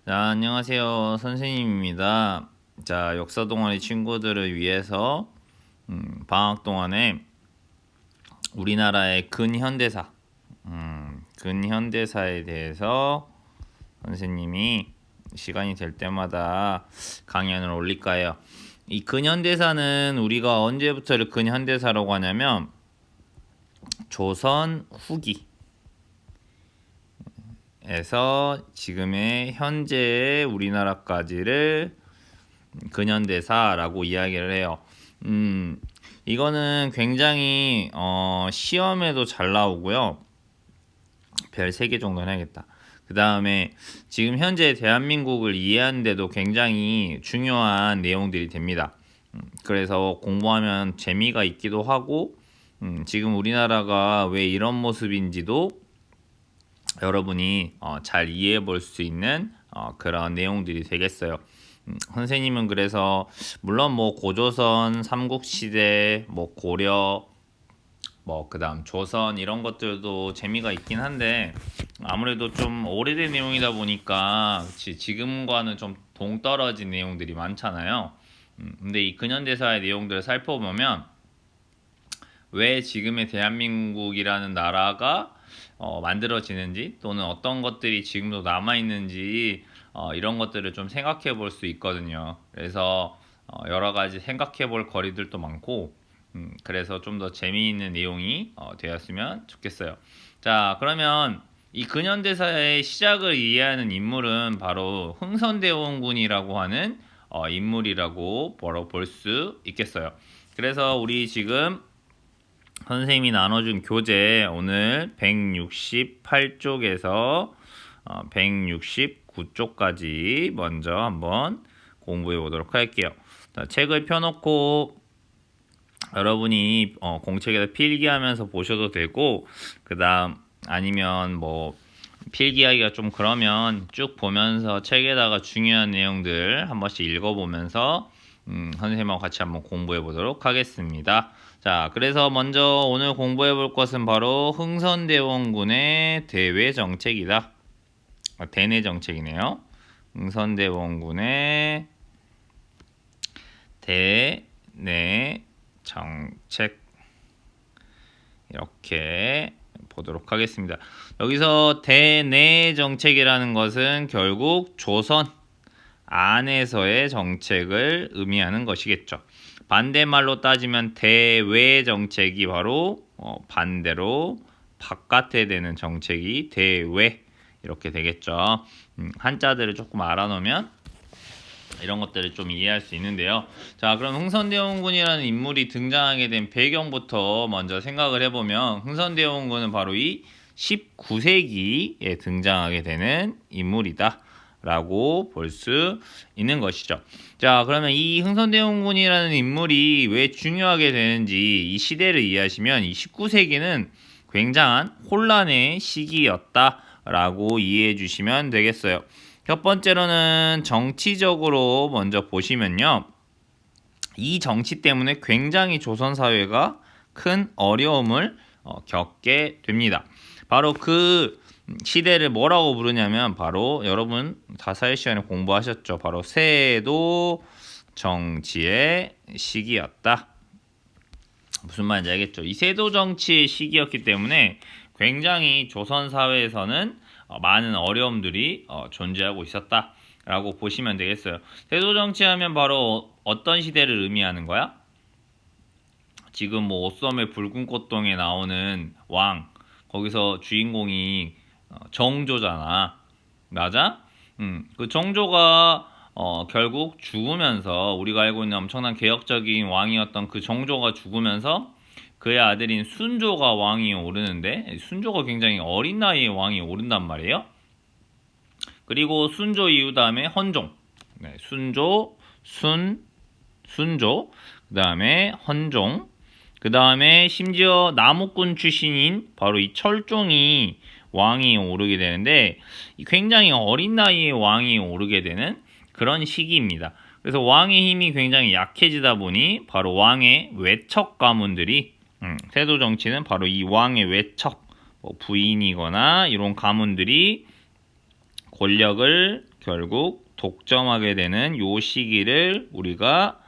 자, 안녕하세요. 선생님입니다. 자, 역사 동아리 친구들을 위해서 방학 동안에 우리나라의 근현대사, 근현대사에 대해서 선생님이 시간이 될 때마다 강연을 올릴까요? 이 근현대사는 우리가 언제부터를 근현대사라고 하냐면 조선 후기 에서 지금의 현재의 우리나라까지를 근현대사라고 이야기를 해요. 이거는 굉장히 시험에도 잘 나오고요. 별 3개 정도는 해야겠다. 그 다음에 지금 현재 대한민국을 이해하는데도 굉장히 중요한 내용들이 됩니다. 그래서 공부하면 재미가 있기도 하고 지금 우리나라가 왜 이런 모습인지도 여러분이 잘 이해해 볼 수 있는 그런 내용들이 되겠어요. 선생님은 그래서 물론 뭐 고조선, 삼국시대, 뭐 고려, 뭐 그다음 조선 이런 것들도 재미가 있긴 한데 아무래도 좀 오래된 내용이다 보니까 지금과는 좀 동떨어진 내용들이 많잖아요. 근데 이 근현대사의 내용들을 살펴보면 왜 지금의 대한민국이라는 나라가 만들어지는지 또는 어떤 것들이 지금도 남아있는지 이런 것들을 좀 생각해 볼 수 있거든요. 그래서 여러 가지 생각해 볼 거리들도 많고 그래서 좀 더 재미있는 내용이 되었으면 좋겠어요. 자, 그러면 이 근현대사의 시작을 이해하는 인물은 바로 흥선대원군이라고 하는 인물이라고 바로 볼 수 있겠어요. 그래서 우리 지금 선생님이 나눠준 교재 오늘 168쪽에서 169쪽까지 먼저 한번 공부해 보도록 할게요. 자, 책을 펴놓고 여러분이 공책에다 필기하면서 보셔도 되고 그 다음 아니면 뭐 필기하기가 좀 그러면 쭉 보면서 책에다가 중요한 내용들 한 번씩 읽어보면서 선생님하고 같이 한번 공부해 보도록 하겠습니다. 자, 그래서 먼저 오늘 공부해 볼 것은 바로 흥선대원군의 대외 정책이다. 대내 정책이네요. 흥선대원군의 대내 정책 이렇게 보도록 하겠습니다. 여기서 대내 정책이라는 것은 결국 조선 안에서의 정책을 의미하는 것이겠죠. 반대말로 따지면 대외 정책이 바로 반대로 바깥에 되는 정책이 대외 이렇게 되겠죠. 한자들을 조금 알아놓으면 이런 것들을 좀 이해할 수 있는데요. 자, 그럼 흥선대원군이라는 인물이 등장하게 된 배경부터 먼저 생각을 해보면 흥선대원군은 바로 이 19세기에 등장하게 되는 인물이다. 라고 볼 수 있는 것이죠. 자, 그러면 이 흥선대원군이라는 인물이 왜 중요하게 되는지 이 시대를 이해하시면 이 19세기는 굉장한 혼란의 시기였다라고 이해해 주시면 되겠어요. 첫 번째로는 정치적으로 먼저 보시면요. 이 정치 때문에 굉장히 조선 사회가 큰 어려움을 겪게 됩니다. 바로 그 시대를 뭐라고 부르냐면 바로 여러분 다 사회 시간에 공부하셨죠. 바로 세도 정치의 시기였다. 무슨 말인지 알겠죠? 이 세도 정치의 시기였기 때문에 굉장히 조선 사회에서는 많은 어려움들이 존재하고 있었다라고 보시면 되겠어요. 세도 정치하면 바로 어떤 시대를 의미하는 거야? 지금 뭐 오썸의 붉은 꽃동에 나오는 왕 거기서 주인공이 정조잖아. 맞아? 그 정조가 결국 죽으면서 우리가 알고 있는 엄청난 개혁적인 왕이었던 그 정조가 죽으면서 그의 아들인 순조가 왕이 오르는데 순조가 굉장히 어린 나이에 왕이 오른단 말이에요. 그리고 순조 이후 다음에 헌종, 네, 순조, 순조, 그 다음에 헌종, 그 다음에 심지어 남욱군 출신인 바로 이 철종이 왕이 오르게 되는데 굉장히 어린 나이에 왕이 오르게 되는 그런 시기입니다. 그래서 왕의 힘이 굉장히 약해지다 보니 바로 왕의 외척 가문들이 세도 정치는 바로 이 왕의 외척 부인이거나 이런 가문들이 권력을 독점하게 되는 요 시기를 우리가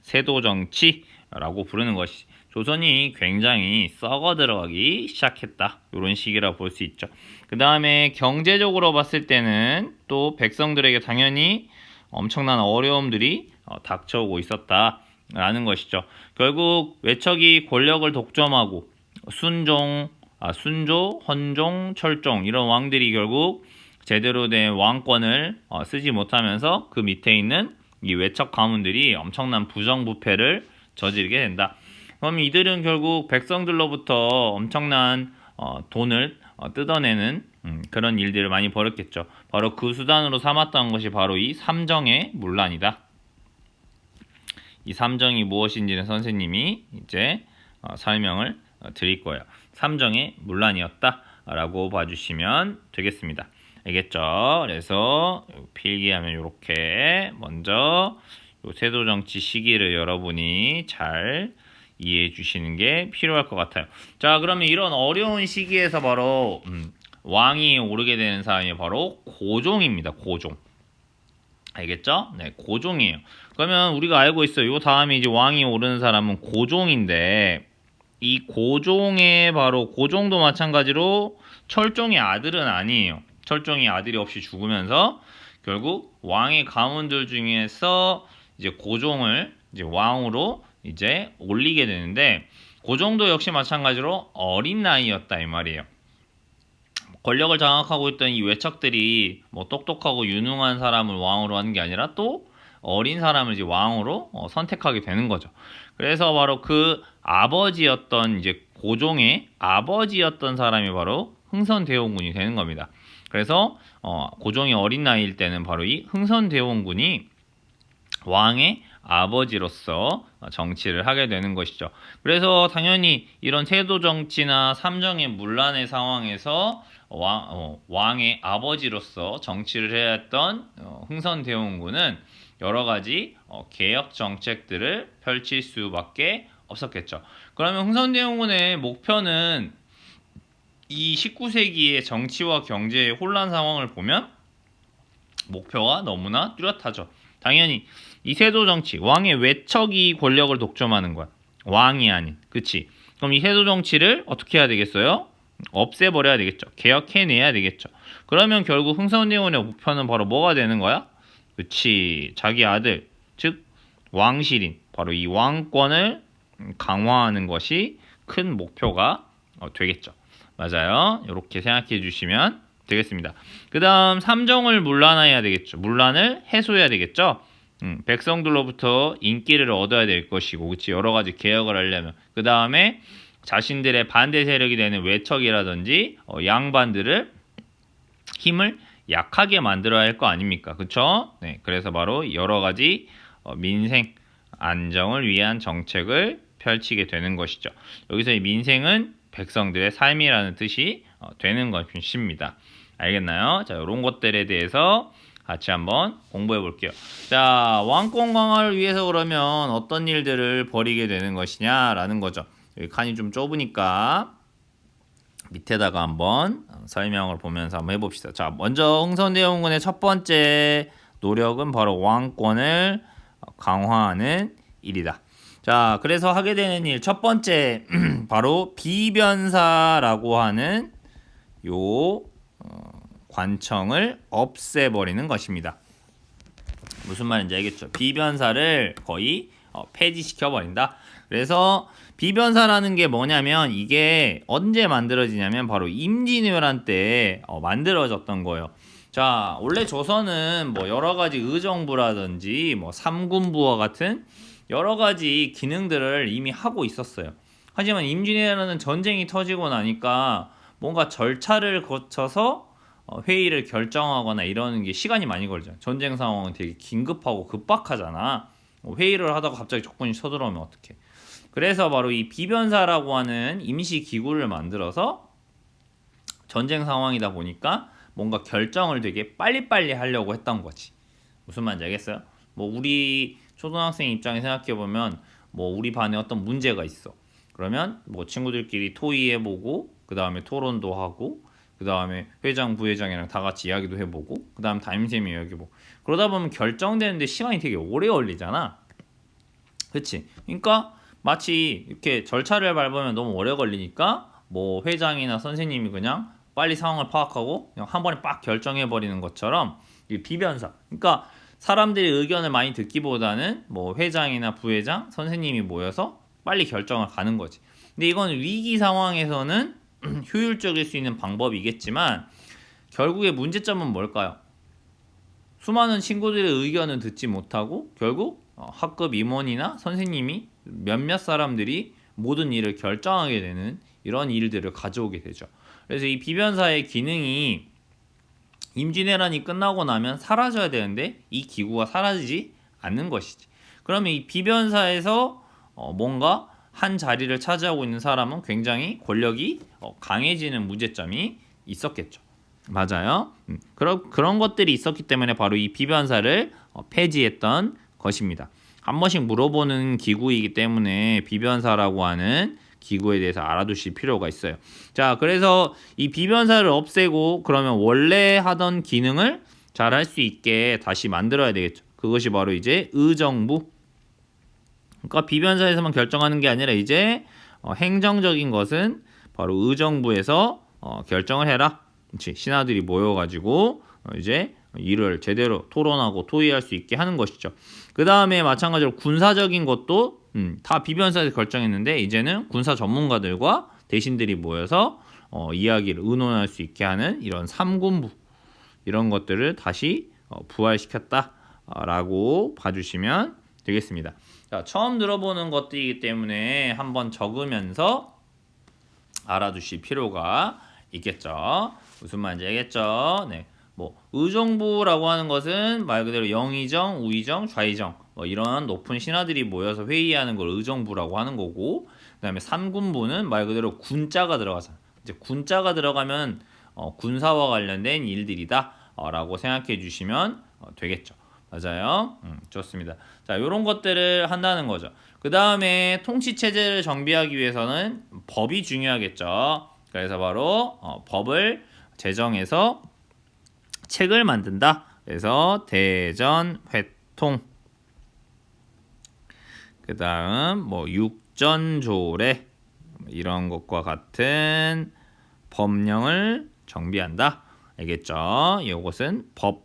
세도정치라고 부르는 것이 조선이 굉장히 썩어 들어가기 시작했다. 이런 시기라 볼 수 있죠. 그 다음에 경제적으로 봤을 때는 또 백성들에게 당연히 엄청난 어려움들이 닥쳐오고 있었다라는 것이죠. 결국 외척이 권력을 독점하고 순조, 헌종, 철종 이런 왕들이 결국 제대로 된 왕권을 쓰지 못하면서 그 밑에 있는 이 외척 가문들이 엄청난 부정부패를 저지르게 된다. 그럼 이들은 결국 백성들로부터 엄청난 돈을 뜯어내는 그런 일들을 많이 벌였겠죠. 바로 그 수단으로 삼았던 것이 바로 이 삼정의 문란이다. 이 삼정이 무엇인지는 선생님이 이제 설명을 드릴 거예요. 삼정의 문란이었다라고 봐주시면 되겠습니다. 알겠죠? 그래서 필기하면 이렇게 먼저 세도정치 시기를 여러분이 잘 이해해 주시는 게 필요할 것 같아요. 자, 그러면 이런 어려운 시기에서 바로 왕이 오르게 되는 사람이 바로 고종입니다. 고종. 알겠죠? 네, 고종이에요. 그러면 우리가 알고 있어요. 요 다음에 이제 왕이 오르는 사람은 고종인데 이 고종의 바로 고종도 마찬가지로 철종의 아들은 아니에요. 철종이 아들이 없이 죽으면서 결국 왕의 가문들 중에서 이제 고종을 이제 왕으로 이제 올리게 되는데 고종도 역시 마찬가지로 어린 나이였다 이 말이에요. 권력을 장악하고 있던 이 외척들이 뭐 똑똑하고 유능한 사람을 왕으로 하는 게 아니라 또 어린 사람을 이제 왕으로 선택하게 되는 거죠. 그래서 바로 그 아버지였던 이제 고종의 아버지였던 사람이 바로 흥선대원군이 되는 겁니다. 그래서 고종이 어린 나이일 때는 바로 이 흥선대원군이 왕의 아버지로서 정치를 하게 되는 것이죠. 그래서 당연히 이런 세도 정치나 삼정의 문란의 상황에서 왕의 아버지로서 정치를 해야 했던 흥선대원군은 여러 가지 개혁 정책들을 펼칠 수밖에 없었겠죠. 그러면 흥선대원군의 목표는 이 19세기의 정치와 경제의 혼란 상황을 보면 목표가 너무나 뚜렷하죠. 당연히 이 세도 정치, 왕의 외척이 권력을 독점하는 거야. 왕이 아닌. 그치? 그럼 이 세도 정치를 어떻게 해야 되겠어요? 없애버려야 되겠죠. 개혁해내야 되겠죠. 그러면 결국 흥선대원의 목표는 바로 뭐가 되는 거야? 그치? 자기 아들, 즉 왕실인, 바로 이 왕권을 강화하는 것이 큰 목표가 되겠죠. 맞아요. 이렇게 생각해 주시면 되겠습니다. 그 다음 삼정을 문란해야 되겠죠. 문란을 해소해야 되겠죠. 백성들로부터 인기를 얻어야 될 것이고, 그치? 여러 가지 개혁을 하려면. 그 다음에 자신들의 반대 세력이 되는 외척이라든지 양반들을 힘을 약하게 만들어야 할 거 아닙니까? 그쵸? 네, 그래서 바로 여러 가지 민생 안정을 위한 정책을 펼치게 되는 것이죠. 여기서 이 민생은 백성들의 삶이라는 뜻이 되는 것입니다. 알겠나요? 자, 이런 것들에 대해서 같이 한번 공부해 볼게요. 자, 왕권 강화를 위해서 그러면 어떤 일들을 벌이게 되는 것이냐라는 거죠. 여기 칸이 좀 좁으니까 밑에다가 한번 설명을 보면서 한번 해봅시다. 자, 먼저 흥선대원군의 첫 번째 노력은 바로 왕권을 강화하는 일이다. 자, 그래서 하게 되는 일 첫 번째 바로 비변사라고 하는 요 관청을 없애버리는 것입니다. 무슨 말인지 알겠죠? 비변사를 거의 폐지시켜버린다. 그래서 비변사라는 게 뭐냐면 이게 언제 만들어지냐면 바로 임진왜란 때 만들어졌던 거예요. 자, 원래 조선은 뭐 여러 가지 의정부라든지 뭐 삼군부와 같은 여러 가지 기능들을 이미 하고 있었어요. 하지만 임진왜란은 전쟁이 터지고 나니까 뭔가 절차를 거쳐서 회의를 결정하거나 이러는 게 시간이 많이 걸리잖아요. 전쟁 상황은 되게 긴급하고 급박하잖아. 회의를 하다가 갑자기 적군이 쳐들어오면 어떡해. 그래서 바로 이 비변사라고 하는 임시 기구를 만들어서 전쟁 상황이다 보니까 뭔가 결정을 되게 빨리빨리 하려고 했던 거지. 무슨 말인지 알겠어요? 뭐 우리 초등학생 입장에 생각해보면 뭐 우리 반에 어떤 문제가 있어. 그러면 뭐 친구들끼리 토의해보고 그 다음에 토론도 하고 그 다음에 회장, 부회장이랑 다 같이 이야기도 해보고, 그 다음 담임쌤이 이야기해보고. 그러다 보면 결정되는데 시간이 되게 오래 걸리잖아. 그치? 그러니까 마치 이렇게 절차를 밟으면 너무 오래 걸리니까 뭐 회장이나 선생님이 그냥 빨리 상황을 파악하고 그냥 한 번에 빡 결정해버리는 것처럼 이 비변사. 그러니까 사람들의 의견을 많이 듣기보다는 뭐 회장이나 부회장, 선생님이 모여서 빨리 결정을 가는 거지. 근데 이건 위기 상황에서는 효율적일 수 있는 방법이겠지만 결국에 문제점은 뭘까요? 수많은 친구들의 의견을 듣지 못하고 결국 학급 임원이나 선생님이 몇몇 사람들이 모든 일을 결정하게 되는 이런 일들을 가져오게 되죠. 그래서 이 비변사의 기능이 임진왜란이 끝나고 나면 사라져야 되는데 이 기구가 사라지지 않는 것이지. 그러면 이 비변사에서 뭔가 한 자리를 차지하고 있는 사람은 굉장히 권력이 강해지는 문제점이 있었겠죠. 맞아요. 그런 것들이 있었기 때문에 바로 이 비변사를 폐지했던 것입니다. 한 번씩 물어보는 기구이기 때문에 비변사라고 하는 기구에 대해서 알아두실 필요가 있어요. 자, 그래서 이 비변사를 없애고 그러면 원래 하던 기능을 잘 할 수 있게 다시 만들어야 되겠죠. 그것이 바로 이제 의정부. 그러니까 비변사에서만 결정하는 게 아니라 이제 행정적인 것은 바로 의정부에서 결정을 해라. 그렇지? 신하들이 모여가지고 이제 일을 제대로 토론하고 토의할 수 있게 하는 것이죠. 그 다음에 마찬가지로 군사적인 것도 다 비변사에서 결정했는데 이제는 군사 전문가들과 대신들이 모여서 이야기를 의논할 수 있게 하는 이런 삼군부 이런 것들을 다시 부활시켰다라고 봐주시면 되겠습니다. 자, 처음 들어보는 것들이기 때문에 한번 적으면서 알아두실 필요가 있겠죠. 무슨 말인지 알겠죠? 네. 뭐 의정부라고 하는 것은 말 그대로 영의정, 우의정, 좌의정 뭐 이런 높은 신하들이 모여서 회의하는 걸 의정부라고 하는 거고, 그다음에 삼군부는 말 그대로 군자가 들어가잖아. 이제 군자가 들어가면 군사와 관련된 일들이다라고 생각해 주시면 되겠죠. 맞아요. 좋습니다. 자, 이런 것들을 한다는 거죠. 그 다음에 통치 체제를 정비하기 위해서는 법이 중요하겠죠. 그래서 바로 법을 제정해서 책을 만든다. 그래서 대전회통, 그 다음 뭐 육전조례 이런 것과 같은 법령을 정비한다. 알겠죠? 이것은 법.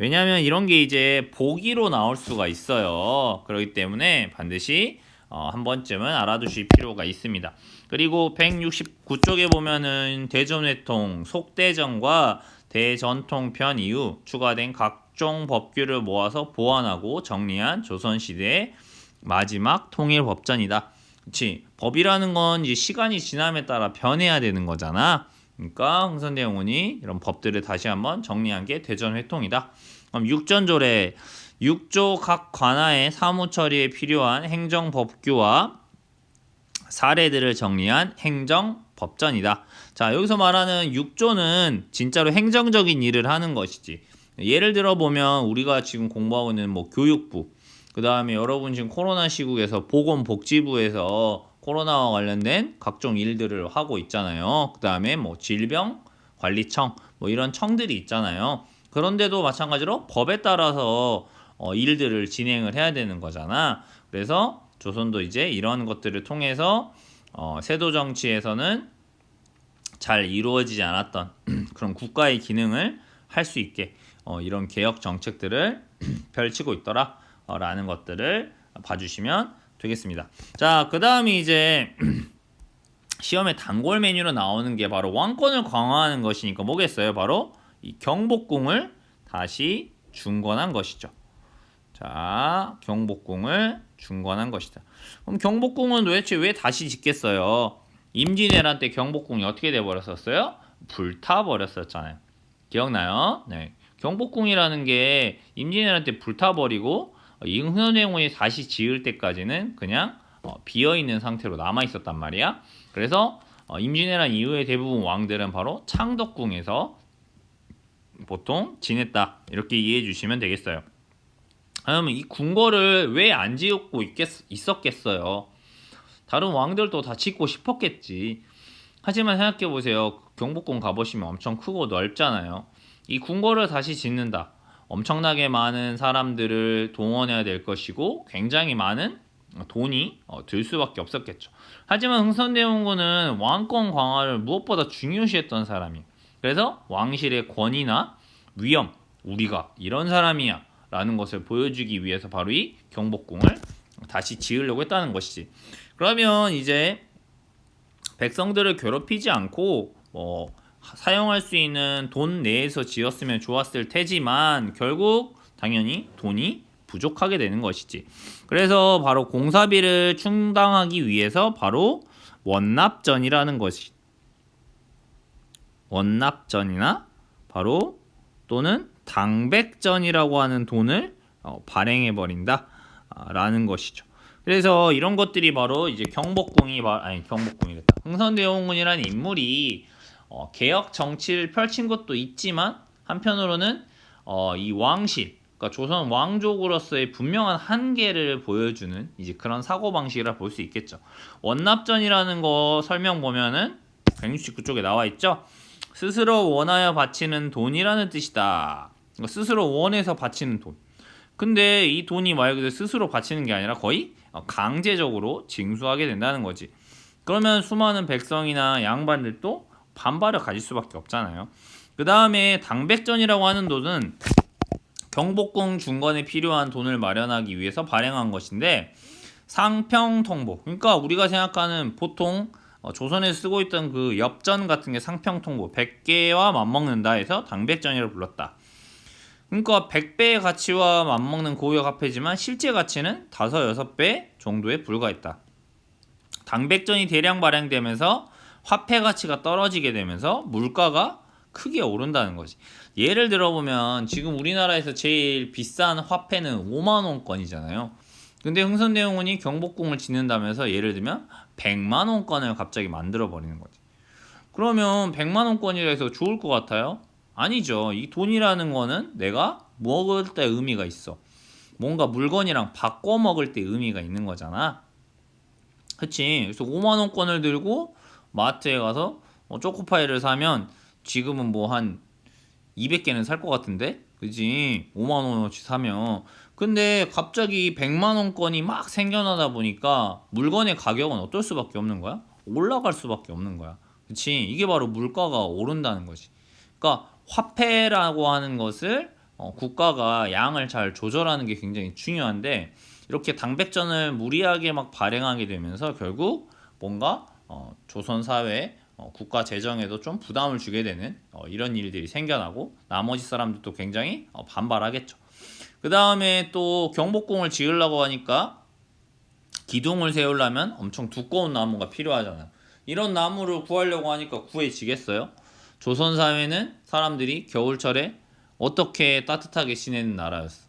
왜냐하면 이런 게 이제 보기로 나올 수가 있어요. 그렇기 때문에 반드시 한 번쯤은 알아두실 필요가 있습니다. 그리고 169쪽에 보면은 대전회통, 속대전과 대전통편 이후 추가된 각종 법규를 모아서 보완하고 정리한 조선시대의 마지막 통일법전이다. 그치? 법이라는 건 이제 시간이 지남에 따라 변해야 되는 거잖아. 그러니까 흥선대원군이 이런 법들을 다시 한번 정리한 게 대전회통이다. 그럼 육전조례, 6조 각 관하의 사무 처리에 필요한 행정법규와 사례들을 정리한 행정법전이다. 자, 여기서 말하는 6조는 진짜로 행정적인 일을 하는 것이지. 예를 들어 보면 우리가 지금 공부하고 있는 뭐 교육부, 그 다음에 여러분 지금 코로나 시국에서 보건복지부에서 코로나와 관련된 각종 일들을 하고 있잖아요. 그 다음에 뭐 질병관리청 뭐 이런 청들이 있잖아요. 그런데도 마찬가지로 법에 따라서 일들을 진행을 해야 되는 거잖아. 그래서 조선도 이제 이런 것들을 통해서 세도 정치에서는 잘 이루어지지 않았던 그런 국가의 기능을 할 수 있게 이런 개혁 정책들을 펼치고 있더라 라는 것들을 봐주시면 되겠습니다. 자, 그 다음이 이제 시험에 단골 메뉴로 나오는 게 바로 왕권을 강화하는 것이니까 뭐겠어요? 바로 이 경복궁을 다시 중건한 것이죠. 자, 경복궁을 중건한 것이다. 그럼 경복궁은 도대체 왜 다시 짓겠어요? 임진왜란 때 경복궁이 어떻게 돼버렸었어요? 불타버렸었잖아요. 기억나요? 네. 경복궁이라는 게 임진왜란 때 불타버리고 흥선대원군이 다시 지을 때까지는 그냥 비어있는 상태로 남아있었단 말이야. 그래서 임진왜란 이후에 대부분 왕들은 바로 창덕궁에서 보통 지냈다. 이렇게 이해해 주시면 되겠어요. 그러면 이 궁궐을 왜 안 짓고 있었겠어요? 다른 왕들도 다 짓고 싶었겠지. 하지만 생각해 보세요. 경복궁 가보시면 엄청 크고 넓잖아요. 이 궁궐을 다시 짓는다. 엄청나게 많은 사람들을 동원해야 될 것이고 굉장히 많은 돈이 들 수밖에 없었겠죠. 하지만 흥선대원군은 왕권 강화를 무엇보다 중요시했던 사람이에요. 그래서 왕실의 권위나 위엄, 우리가 이런 사람이야 라는 것을 보여주기 위해서 바로 이 경복궁을 다시 지으려고 했다는 것이지. 그러면 이제 백성들을 괴롭히지 않고 사용할 수 있는 돈 내에서 지었으면 좋았을 테지만 결국 당연히 돈이 부족하게 되는 것이지. 그래서 바로 공사비를 충당하기 위해서 바로 원납전이라는 것이 원납전이나 바로 또는 당백전이라고 하는 돈을 발행해 버린다 라는 것이죠. 그래서 이런 것들이 바로 이제 경복궁이랬다. 흥선대원군이라는 인물이 개혁 정치를 펼친 것도 있지만 한편으로는 이 왕실, 그러니까 조선 왕족으로서의 분명한 한계를 보여주는 이제 그런 사고 방식이라 볼 수 있겠죠. 원납전이라는 거 설명 보면은 169쪽에 나와 있죠. 스스로 원하여 바치는 돈이라는 뜻이다. 그러니까 스스로 원해서 바치는 돈. 근데 이 돈이 말 그대로 스스로 바치는 게 아니라 거의 강제적으로 징수하게 된다는 거지. 그러면 수많은 백성이나 양반들도 반발을 가질 수밖에 없잖아요. 그 다음에 당백전이라고 하는 돈은 경복궁 중건에 필요한 돈을 마련하기 위해서 발행한 것인데 상평통보, 그러니까 우리가 생각하는 보통 조선에 쓰고 있던 그 엽전 같은 게 상평통보 100개와 맞먹는다 해서 당백전이라고 불렀다. 그러니까 100배의 가치와 맞먹는 고유의 화폐지만 실제 가치는 5, 6배 정도에 불과했다. 당백전이 대량 발행되면서 화폐 가치가 떨어지게 되면서 물가가 크게 오른다는 거지. 예를 들어보면 지금 우리나라에서 제일 비싼 화폐는 5만원권이잖아요. 근데 흥선대원군이 경복궁을 짓는다면서 예를 들면 100만원권을 갑자기 만들어 버리는 거지. 그러면 100만원권이라 해서 좋을 것 같아요? 아니죠. 이 돈이라는 거는 내가 먹을 때 의미가 있어. 뭔가 물건이랑 바꿔 먹을 때 의미가 있는 거잖아. 그치? 그래서 5만원권을 들고 마트에 가서 초코파이를 사면 지금은 뭐 한 200개는 살 것 같은데? 그지? 5만원어치 사면. 근데 갑자기 100만원권이 막 생겨나다 보니까 물건의 가격은 어떨 수밖에 없는 거야? 올라갈 수밖에 없는 거야. 그치? 이게 바로 물가가 오른다는 거지. 그러니까 화폐라고 하는 것을 국가가 양을 잘 조절하는 게 굉장히 중요한데 이렇게 당백전을 무리하게 막 발행하게 되면서 결국 뭔가 조선 사회 국가 재정에도 좀 부담을 주게 되는 이런 일들이 생겨나고 나머지 사람들도 굉장히 반발하겠죠. 그 다음에 또 경복궁을 지으려고 하니까 기둥을 세우려면 엄청 두꺼운 나무가 필요하잖아요. 이런 나무를 구하려고 하니까 구해지겠어요? 조선 사회는 사람들이 겨울철에 어떻게 따뜻하게 지내는 나라였어?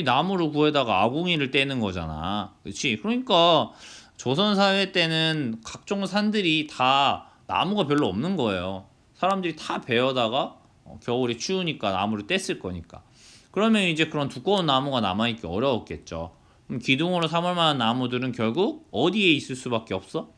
나무를 구해다가 아궁이를 떼는 거잖아. 그렇지? 그러니까 조선 사회 때는 각종 산들이 다 나무가 별로 없는 거예요. 사람들이 다 베어다가 겨울에 추우니까 나무를 뗐을 거니까. 그러면 이제 그런 두꺼운 나무가 남아있기 어려웠겠죠. 그럼 기둥으로 삼을 만한 나무들은 결국 어디에 있을 수밖에 없어?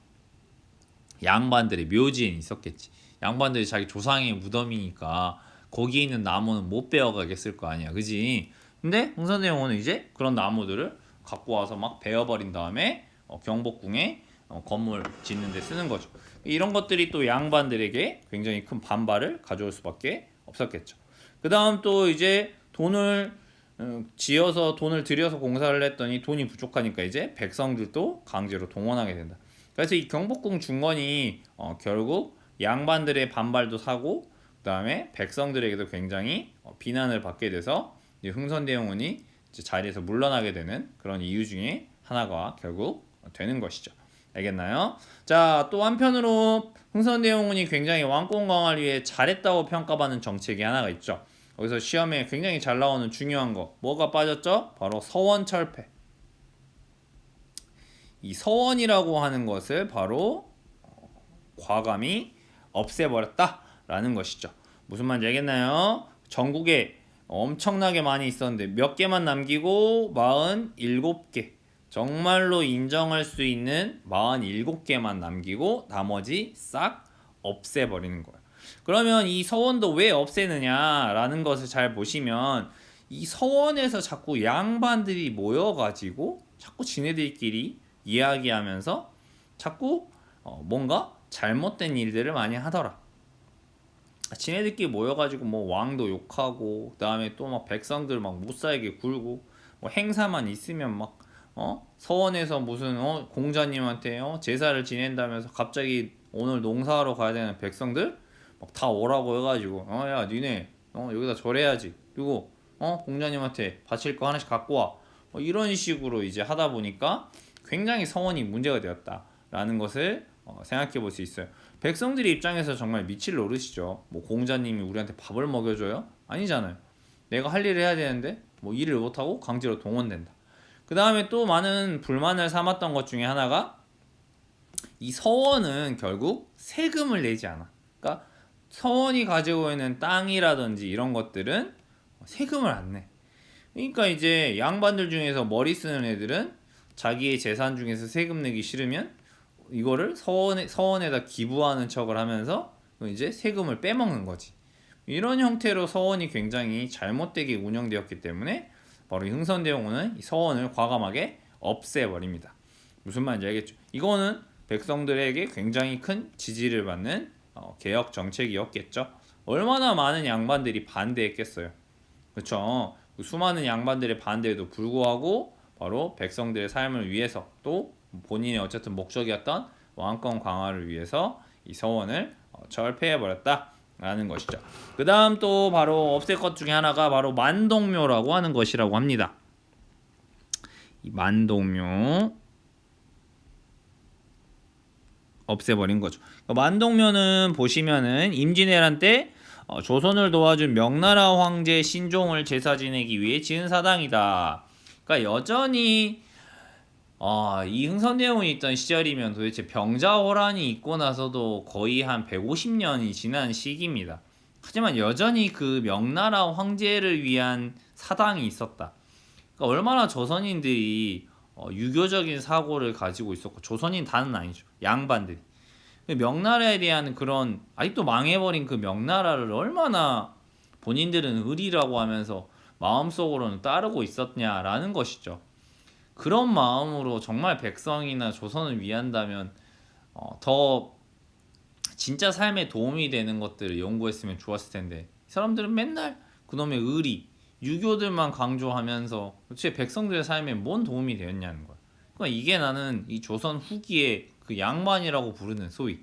양반들의 묘지에 있었겠지. 양반들이 자기 조상의 무덤이니까 거기에 있는 나무는 못 베어가겠을 거 아니야. 그지? 근데 흥선대원군은 이제 그런 나무들을 갖고 와서 막 베어버린 다음에 경복궁에 건물 짓는 데 쓰는 거죠. 이런 것들이 또 양반들에게 굉장히 큰 반발을 가져올 수밖에 없었겠죠. 그 다음 또 이제 돈을 지어서 돈을 들여서 공사를 했더니 돈이 부족하니까 이제 백성들도 강제로 동원하게 된다. 그래서 이 경복궁 중건이 결국 양반들의 반발도 사고 그 다음에 백성들에게도 굉장히 비난을 받게 돼서 흥선대원군이 자리에서 물러나게 되는 그런 이유 중에 하나가 결국 되는 것이죠. 알겠나요? 자, 또 한편으로 흥선대원군이 굉장히 왕권 강화를 위해 잘했다고 평가받는 정책이 하나가 있죠. 거기서 시험에 굉장히 잘 나오는 중요한 거 뭐가 빠졌죠? 바로 서원철폐. 이 서원이라고 하는 것을 바로 과감히 없애버렸다라는 것이죠. 무슨 말인지 알겠나요? 전국에 엄청나게 많이 있었는데 몇 개만 남기고 47개 정말로 인정할 수 있는 47개만 남기고 나머지 싹 없애버리는 거예요. 그러면 이 서원도 왜 없애느냐라는 것을 잘 보시면 이 서원에서 자꾸 양반들이 모여가지고 자꾸 지네들끼리 이야기하면서 자꾸 뭔가 잘못된 일들을 많이 하더라. 지네들끼리 모여가지고 뭐 왕도 욕하고 그다음에 또 막 백성들 막 못살게 굴고 뭐 행사만 있으면 막 서원에서 무슨 공자님한테 제사를 지낸다면서 갑자기 오늘 농사하러 가야 되는 백성들 막 다 오라고 해가지고 야 니네 여기다 절해야지 그리고 공자님한테 바칠 거 하나씩 갖고 와 이런 식으로 이제 하다 보니까 굉장히 서원이 문제가 되었다라는 것을 생각해 볼 수 있어요. 백성들의 입장에서 정말 미칠 노릇이죠. 뭐 공자님이 우리한테 밥을 먹여줘요? 아니잖아요. 내가 할 일을 해야 되는데 뭐 일을 못하고 강제로 동원된다. 그 다음에 또 많은 불만을 삼았던 것 중에 하나가 이 서원은 결국 세금을 내지 않아. 그러니까 서원이 가지고 있는 땅이라든지 이런 것들은 세금을 안 내. 그러니까 이제 양반들 중에서 머리 쓰는 애들은 자기의 재산 중에서 세금 내기 싫으면 이거를 서원에다 기부하는 척을 하면서 이제 세금을 빼먹는 거지. 이런 형태로 서원이 굉장히 잘못되게 운영되었기 때문에 바로 이 흥선대원군은 이 서원을 과감하게 없애버립니다. 무슨 말인지 알겠죠? 이거는 백성들에게 굉장히 큰 지지를 받는 개혁 정책이었겠죠. 얼마나 많은 양반들이 반대했겠어요. 그렇죠? 수많은 양반들의 반대에도 불구하고 바로 백성들의 삶을 위해서 또 본인의 어쨌든 목적이었던 왕권 강화를 위해서 이 서원을 철폐해버렸다라는 것이죠. 그 다음 또 바로 없앨 것 중에 하나가 바로 만동묘라고 하는 것이라고 합니다. 이 만동묘 없애버린 거죠. 만동묘는 보시면은 임진왜란 때 조선을 도와준 명나라 황제 신종을 제사 지내기 위해 지은 사당이다. 그러니까 여전히 이 흥선대원이 있던 시절이면 도대체 병자호란이 있고 나서도 거의 한 150년이 지난 시기입니다. 하지만 여전히 그 명나라 황제를 위한 사당이 있었다. 그러니까 얼마나 조선인들이 유교적인 사고를 가지고 있었고, 조선인 다는 아니죠. 양반들이. 명나라에 대한 그런 아직도 망해버린 그 명나라를 얼마나 본인들은 의리라고 하면서 마음속으로는 따르고 있었냐라는 것이죠. 그런 마음으로 정말 백성이나 조선을 위한다면 더 진짜 삶에 도움이 되는 것들을 연구했으면 좋았을 텐데, 이 사람들은 맨날 그놈의 의리, 유교들만 강조하면서 도대체 백성들의 삶에 뭔 도움이 되었냐는 거야. 그러니까 이게 나는 이 조선 후기에 그 양반이라고 부르는 소위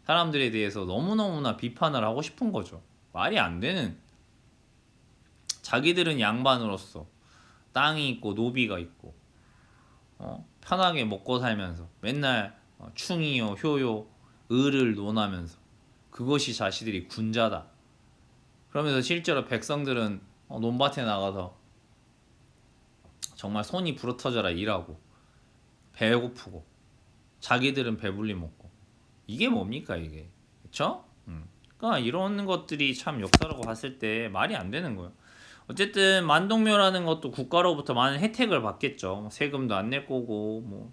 사람들에 대해서 너무너무나 비판을 하고 싶은 거죠. 말이 안 되는, 자기들은 양반으로서 땅이 있고 노비가 있고 편하게 먹고 살면서 맨날 충이요 효요 을을 논하면서 그것이 자신들이 군자다. 그러면서 실제로 백성들은 논밭에 나가서 정말 손이 부러터져라 일하고 배고프고 자기들은 배불리 먹고, 이게 뭡니까 이게, 그쵸? 그러니까 이런 것들이 참 역사라고 봤을 때 말이 안 되는 거예요. 어쨌든 만동묘라는 것도 국가로부터 많은 혜택을 받겠죠. 세금도 안 낼 거고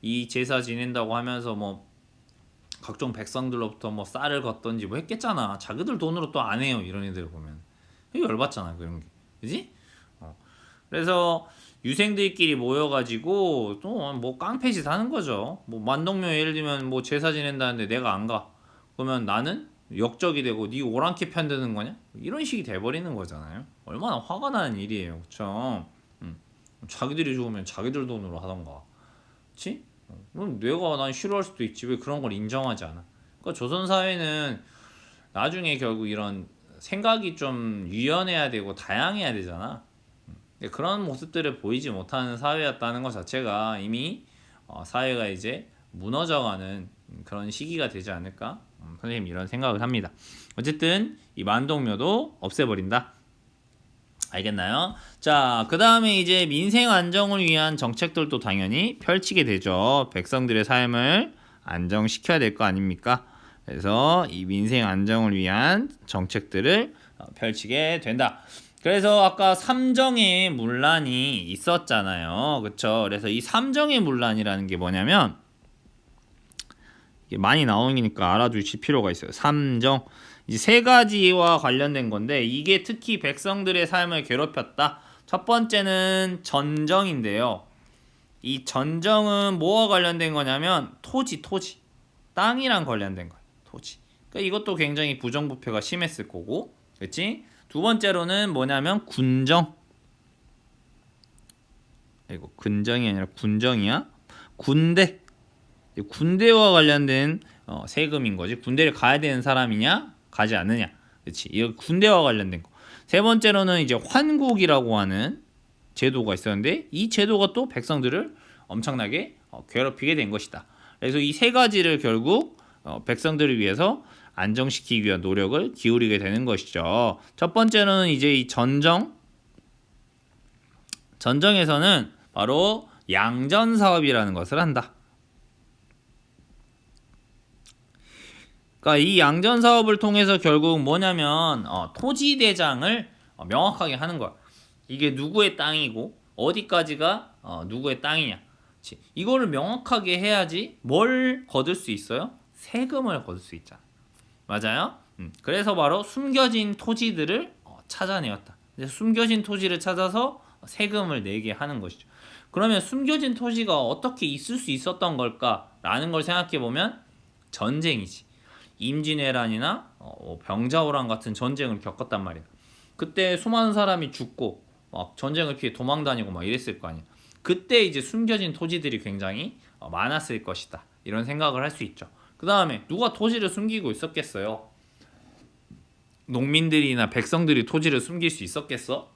이 제사 지낸다고 하면서 각종 백성들로부터 쌀을 걷던지 했겠잖아. 자기들 돈으로 또 안 해요. 이런 애들 보면 열받잖아 그런 게, 그지? 그래서 유생들끼리 모여가지고 또 깡패짓 하는 거죠. 만동묘 예를 들면 제사 지낸다는데 내가 안 가. 그러면 나는 역적이 되고 네 오랑캐 편드는 거냐? 이런 식이 돼버리는 거잖아요. 얼마나 화가 나는 일이에요. 그쵸? 자기들이 좋으면 자기들 돈으로 하던가. 그치? 그럼 내가 난 싫어할 수도 있지. 왜 그런 걸 인정하지 않아? 그러니까 조선사회는 나중에 결국 이런 생각이 좀 유연해야 되고 다양해야 되잖아. 그런 모습들을 보이지 못하는 사회였다는 것 자체가 이미 사회가 이제 무너져가는 그런 시기가 되지 않을까? 선생님 이런 생각을 합니다. 어쨌든 이 만동묘도 없애버린다. 알겠나요? 자, 그 다음에 이제 민생 안정을 위한 정책들도 당연히 펼치게 되죠. 백성들의 삶을 안정시켜야 될 거 아닙니까? 그래서 이 민생 안정을 위한 정책들을 펼치게 된다. 그래서 아까 삼정의 문란이 있었잖아요. 그쵸? 그래서 이 삼정의 문란이라는 게 뭐냐면 이게 많이 나오니까 알아두실 필요가 있어요. 삼정. 이제 세 가지와 관련된 건데 이게 특히 백성들의 삶을 괴롭혔다. 첫 번째는 전정인데요. 이 전정은 뭐와 관련된 거냐면 토지. 땅이랑 관련된 거예요. 토지. 그러니까 이것도 굉장히 부정부패가 심했을 거고. 그렇지? 두 번째로는 뭐냐면 군정. 이거 군정이 아니라 군정이야. 군대. 군대와 관련된 세금인 거지. 군대를 가야 되는 사람이냐, 가지 않느냐. 그렇지. 이 군대와 관련된 거. 세 번째로는 이제 환국이라고 하는 제도가 있었는데 이 제도가 또 백성들을 엄청나게 괴롭히게 된 것이다. 그래서 이 세 가지를 결국 백성들을 위해서 안정시키기 위한 노력을 기울이게 되는 것이죠. 첫 번째는 이제 이 전정에서는 바로 양전 사업이라는 것을 한다. 그러니까 이 양전 사업을 통해서 결국 뭐냐면 토지 대장을 명확하게 하는 거야. 이게 누구의 땅이고 어디까지가 누구의 땅이냐. 그치? 이거를 명확하게 해야지 뭘 거둘 수 있어요? 세금을 거둘 수 있잖아. 맞아요? 그래서 바로 숨겨진 토지들을 찾아내었다. 숨겨진 토지를 찾아서 세금을 내게 하는 것이죠. 그러면 숨겨진 토지가 어떻게 있을 수 있었던 걸까라는 걸 생각해 보면 전쟁이지. 임진왜란이나 병자호란 같은 전쟁을 겪었단 말이야. 그때 수많은 사람이 죽고 막 전쟁을 피해 도망다니고 막 이랬을 거 아니야. 그때 이제 숨겨진 토지들이 굉장히 많았을 것이다. 이런 생각을 할 수 있죠. 그 다음에 누가 토지를 숨기고 있었겠어요? 농민들이나 백성들이 토지를 숨길 수 있었겠어?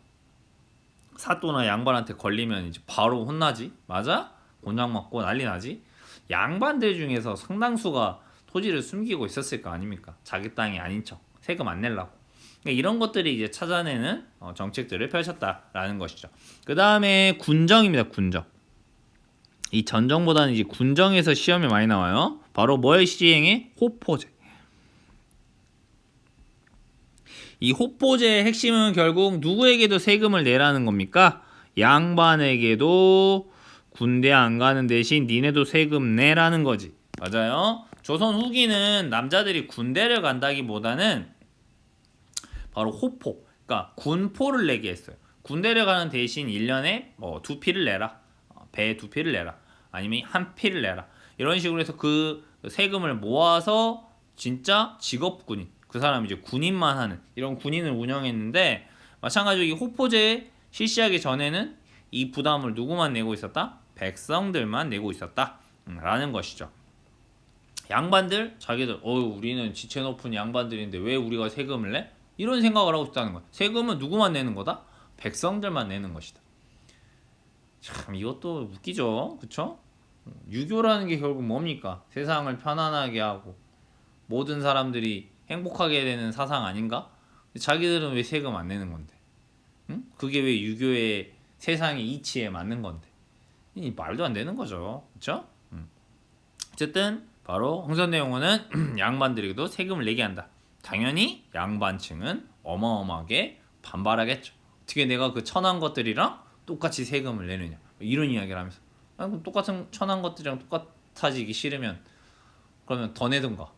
사또나 양반한테 걸리면 이제 바로 혼나지. 맞아? 곤장 맞고 난리 나지. 양반들 중에서 상당수가 토지를 숨기고 있었을 거 아닙니까? 자기 땅이 아닌 척 세금 안 내려고. 그러니까 이런 것들이 이제 찾아내는 정책들을 펼쳤다라는 것이죠. 그 다음에 군정입니다. 군정. 이 전정보다는 이제 군정에서 시험이 많이 나와요. 바로 뭐의 시행에? 호포제. 이 호포제의 핵심은 결국 누구에게도 세금을 내라는 겁니까? 양반에게도 군대 안 가는 대신 니네도 세금 내라는 거지. 맞아요. 조선 후기는 남자들이 군대를 간다기보다는 바로 호포, 그러니까 군포를 내게 했어요. 군대를 가는 대신 1년에 뭐 2피를 내라. 배 2피를 내라. 아니면 1피를 내라. 이런 식으로 해서 그 세금을 모아서 진짜 직업군인, 그 사람이 이제 군인만 하는 이런 군인을 운영했는데 마찬가지로 이 호포제 실시하기 전에는 이 부담을 누구만 내고 있었다? 백성들만 내고 있었다. 라는 것이죠. 양반들 자기들 우리는 지체 높은 양반들인데 왜 우리가 세금을 내? 이런 생각을 하고 있다는 거야. 세금은 누구만 내는 거다? 백성들만 내는 것이다. 참 이것도 웃기죠. 그쵸? 유교라는 게 결국 뭡니까? 세상을 편안하게 하고 모든 사람들이 행복하게 되는 사상 아닌가? 자기들은 왜 세금 안 내는 건데? 응? 그게 왜 유교의 세상의 이치에 맞는 건데? 이 말도 안 되는 거죠. 그쵸? 어쨌든 바로 홍선대용어는 양반들에게도 세금을 내게 한다. 당연히 양반층은 어마어마하게 반발하겠죠. 어떻게 내가 그 천한 것들이랑 똑같이 세금을 내느냐 이런 이야기를 하면서 그럼 똑같은 천한 것들이랑 똑같아지기 싫으면 그러면 더 내든가.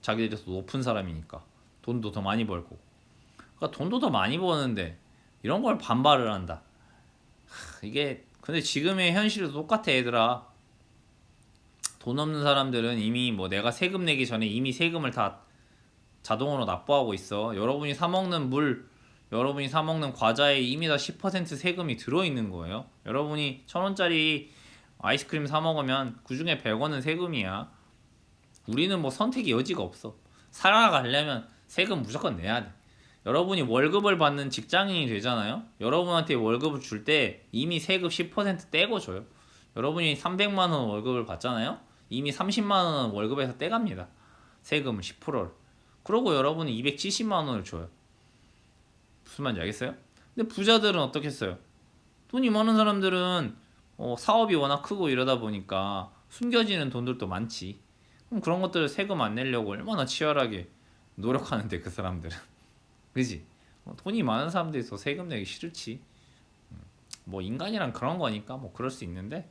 자기들이 더 높은 사람이니까 돈도 더 많이 벌 거고. 그러니까 돈도 더 많이 버는데 이런 걸 반발을 한다. 이게 근데 지금의 현실도 똑같아 얘들아. 돈 없는 사람들은 이미 뭐 내가 세금 내기 전에 이미 세금을 다 자동으로 납부하고 있어. 여러분이 사 먹는 물, 여러분이 사 먹는 과자에 이미 다 10% 세금이 들어있는 거예요. 여러분이 1,000원짜리 아이스크림 사 먹으면 그 중에 100원은 세금이야. 우리는 뭐 선택의 여지가 없어. 살아가려면 세금 무조건 내야 돼. 여러분이 월급을 받는 직장인이 되잖아요. 여러분한테 월급을 줄 때 이미 세금 10% 떼고 줘요. 여러분이 300만 원 월급을 받잖아요. 이미 30만 원은 월급에서 떼갑니다. 세금을 10%를. 그러고 여러분이 270만 원을 줘요. 무슨 말인지 알겠어요? 근데 부자들은 어떻겠어요? 돈이 많은 사람들은 사업이 워낙 크고 이러다 보니까 숨겨지는 돈들도 많지. 그럼 그런 것들을 세금 안 내려고 얼마나 치열하게 노력하는데 그 사람들은. 그지? 돈이 많은 사람들이 더 세금 내기 싫지. 뭐 인간이란 그런 거니까 뭐 그럴 수 있는데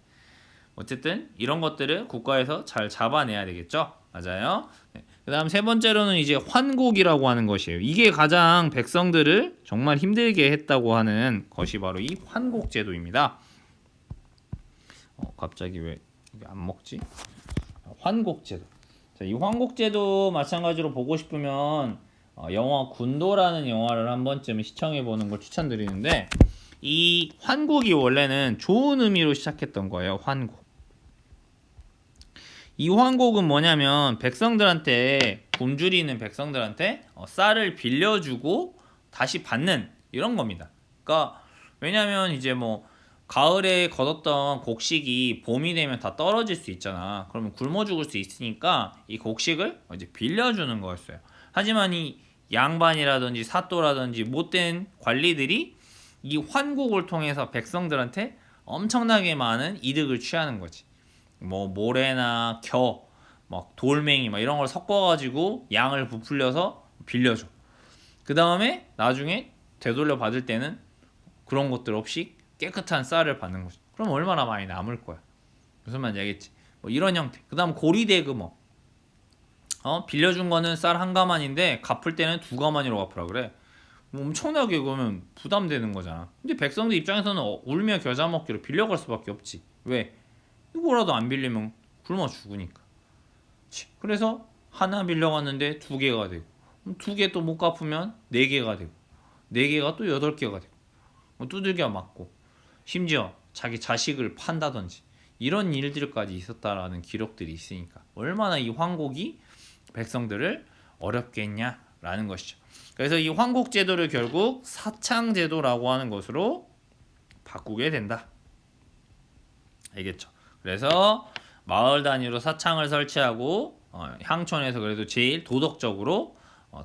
어쨌든 이런 것들을 국가에서 잘 잡아내야 되겠죠. 맞아요. 네. 그다음 세 번째로는 이제 환곡이라고 하는 것이에요. 이게 가장 백성들을 정말 힘들게 했다고 하는 것이 바로 이 환곡제도입니다. 갑자기 왜 이게 안 먹지? 환곡제도. 자, 이 환곡제도 마찬가지로 보고 싶으면 영화 군도라는 영화를 한 번쯤 시청해 보는 걸 추천드리는데 이 환곡이 원래는 좋은 의미로 시작했던 거예요. 환곡. 이 환곡은 뭐냐면 백성들한테 굶주리는 백성들한테 쌀을 빌려주고 다시 받는 이런 겁니다. 그러니까 왜냐면 이제 뭐 가을에 거뒀던 곡식이 봄이 되면 다 떨어질 수 있잖아. 그러면 굶어 죽을 수 있으니까 이 곡식을 이제 빌려주는 거였어요. 하지만 이 양반이라든지 사또라든지 못된 관리들이 이 환곡을 통해서 백성들한테 엄청나게 많은 이득을 취하는 거지. 뭐 모래나 겨, 막 돌멩이 막 이런 걸 섞어가지고 양을 부풀려서 빌려줘. 그 다음에 나중에 되돌려 받을 때는 그런 것들 없이 깨끗한 쌀을 받는 거지. 그럼 얼마나 많이 남을 거야. 무슨 말인지 알겠지? 뭐 이런 형태. 그 다음 고리대금업. 빌려준 거는 쌀 한 가만인데 갚을 때는 두 가만으로 갚으라 그래. 뭐 엄청나게 그러면 부담되는 거잖아. 근데 백성들 입장에서는 울며 겨자 먹기로 빌려갈 수밖에 없지. 왜? 이거라도 안 빌리면 굶어 죽으니까. 그래서 하나 빌려갔는데 두 개가 되고, 두 개 또 못 갚으면 네 개가 되고, 네 개가 또 여덟 개가 되고, 두들겨 맞고, 심지어 자기 자식을 판다든지 이런 일들까지 있었다라는 기록들이 있으니까 얼마나 이 황곡이 백성들을 어렵게 했냐라는 것이죠. 그래서 이 황곡 제도를 결국 사창 제도라고 하는 것으로 바꾸게 된다. 알겠죠? 그래서 마을 단위로 사창을 설치하고 향촌에서 그래도 제일 도덕적으로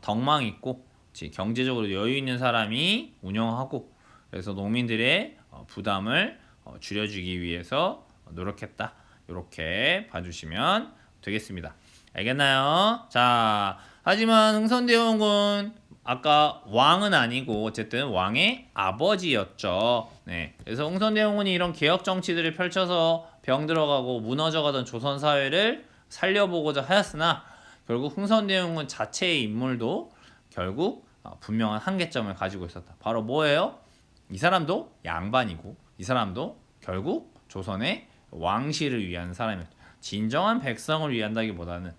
덕망 있고 경제적으로 여유 있는 사람이 운영하고 그래서 농민들의 부담을 줄여주기 위해서 노력했다. 이렇게 봐주시면 되겠습니다. 알겠나요? 자, 하지만 흥선대원군 아까 왕은 아니고 어쨌든 왕의 아버지였죠. 네, 그래서 흥선대원군이 이런 개혁 정치들을 펼쳐서 병 들어가고 무너져가던 조선 사회를 살려보고자 하였으나 결국 흥선대원군 자체의 인물도 결국 분명한 한계점을 가지고 있었다. 바로 뭐예요? 이 사람도 양반이고 이 사람도 결국 조선의 왕실을 위한 사람이었죠. 진정한 백성을 위한다기보다는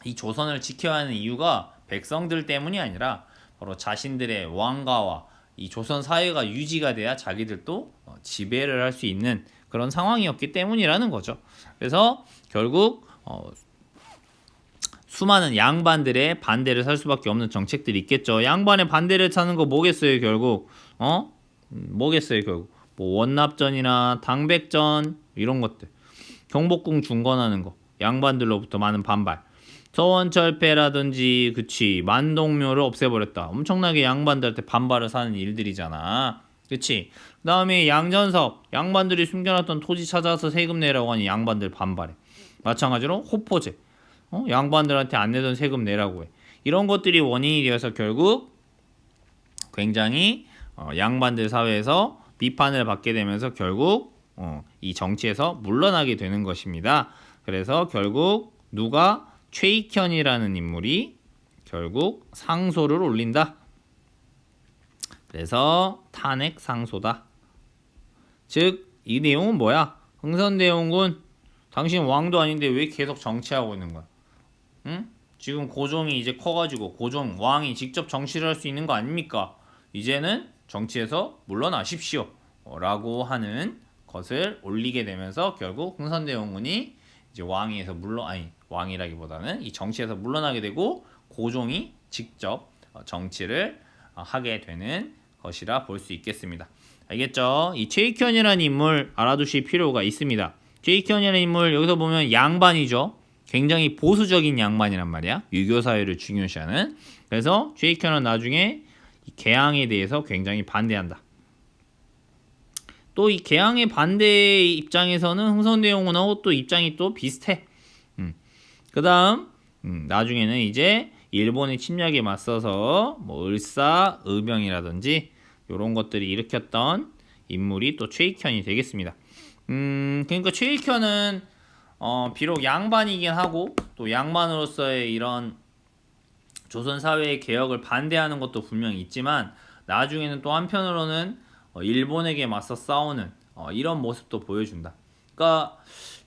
이 조선을 지켜야 하는 이유가 백성들 때문이 아니라 바로 자신들의 왕가와 이 조선 사회가 유지가 돼야 자기들도 지배를 할 수 있는 그런 상황이었기 때문이라는 거죠. 그래서 결국 수많은 양반들의 반대를 살 수밖에 없는 정책들이 있겠죠. 양반의 반대를 사는 거 뭐겠어요, 결국? 뭐겠어요, 결국? 뭐 원납전이나 당백전 이런 것들. 경복궁 중건하는 거. 양반들로부터 많은 반발. 서원철폐라든지 그치 만동묘를 없애버렸다. 엄청나게 양반들한테 반발을 사는 일들이잖아. 그치? 그 다음에 양전섭 양반들이 숨겨놨던 토지 찾아서 세금 내라고 하니 양반들 반발해. 마찬가지로 호포제 양반들한테 안 내던 세금 내라고 해. 이런 것들이 원인이 되어서 결국 굉장히 양반들 사회에서 비판을 받게 되면서 결국 이 정치에서 물러나게 되는 것입니다. 그래서 결국 누가 최익현이라는 인물이 결국 상소를 올린다. 그래서 탄핵 상소다. 즉 이 내용은 뭐야? 흥선대원군 당신 왕도 아닌데 왜 계속 정치하고 있는 거야? 응? 지금 고종이 이제 커가지고 고종 왕이 직접 정치를 할 수 있는 거 아닙니까? 이제는 정치에서 물러나십시오 라고 하는 것을 올리게 되면서 결국 흥선대원군이 이제 왕이라기보다는 이 정치에서 물러나게 되고 고종이 직접 정치를 하게 되는 것이라 볼 수 있겠습니다. 알겠죠? 이 최익현이라는 인물 알아두실 필요가 있습니다. 최익현이라는 인물 여기서 보면 양반이죠. 굉장히 보수적인 양반이란 말이야. 유교 사회를 중요시하는. 그래서 최익현은 나중에 이 개항에 대해서 굉장히 반대한다. 또 이 개항의 반대 입장에서는 흥선대원군하고 또 입장이 또 비슷해. 그 다음 나중에는 이제 일본의 침략에 맞서서 뭐 을사, 의병이라든지 이런 것들이 일으켰던 인물이 또 최익현이 되겠습니다. 그러니까 최익현은 비록 양반이긴 하고 또 양반으로서의 이런 조선 사회의 개혁을 반대하는 것도 분명히 있지만 나중에는 또 한편으로는 일본에게 맞서 싸우는 이런 모습도 보여준다. 그러니까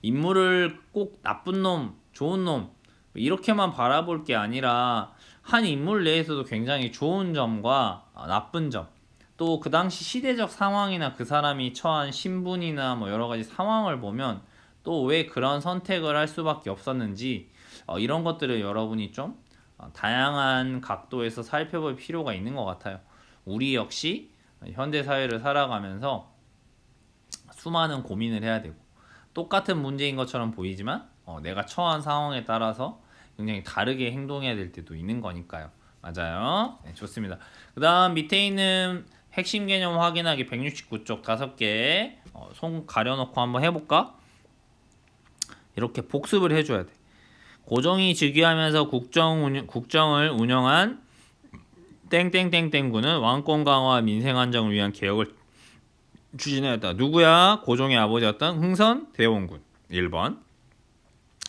인물을 꼭 나쁜 놈, 좋은 놈 이렇게만 바라볼 게 아니라 한 인물 내에서도 굉장히 좋은 점과 나쁜 점, 또 그 당시 시대적 상황이나 그 사람이 처한 신분이나 뭐 여러 가지 상황을 보면 또 왜 그런 선택을 할 수밖에 없었는지 이런 것들을 여러분이 좀 다양한 각도에서 살펴볼 필요가 있는 것 같아요. 우리 역시 현대 사회를 살아가면서 수많은 고민을 해야 되고 똑같은 문제인 것처럼 보이지만 내가 처한 상황에 따라서 굉장히 다르게 행동해야 될 때도 있는 거니까요. 맞아요. 네, 좋습니다. 그 다음 밑에 있는 핵심 개념 확인하기 169쪽 5개 손 가려놓고 한번 해볼까? 이렇게 복습을 해줘야 돼. 고종이 즉위하면서 국정을 운영한 땡땡땡땡군은 왕권 강화 민생 안정을 위한 개혁을 추진하였다. 누구야? 고종의 아버지였던 흥선대원군. 1번.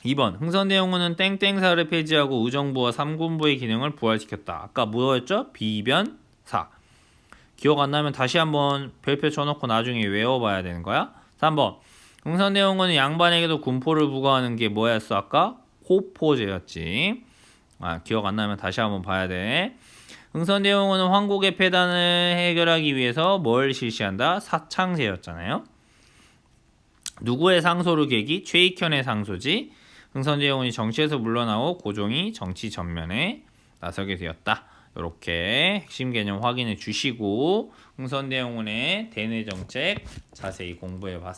2번. 흥선대원군은 땡땡사를 폐지하고 의정부와 삼군부의 기능을 부활시켰다. 아까 뭐였죠? 비변사. 기억 안 나면 다시 한번 별표 쳐놓고 나중에 외워봐야 되는 거야. 3번. 흥선대원군은 양반에게도 군포를 부과하는 게 뭐였어? 아까? 호포제였지. 기억 안 나면 다시 한번 봐야 돼. 흥선대원군은 황국의 폐단을 해결하기 위해서 뭘 실시한다? 사창제였잖아요. 누구의 상소를 계기? 최익현의 상소지. 흥선대원군이 정치에서 물러나고 고종이 정치 전면에 나서게 되었다. 이렇게 핵심 개념 확인해 주시고 흥선대원군의 대내정책 자세히 공부해 봤습니다.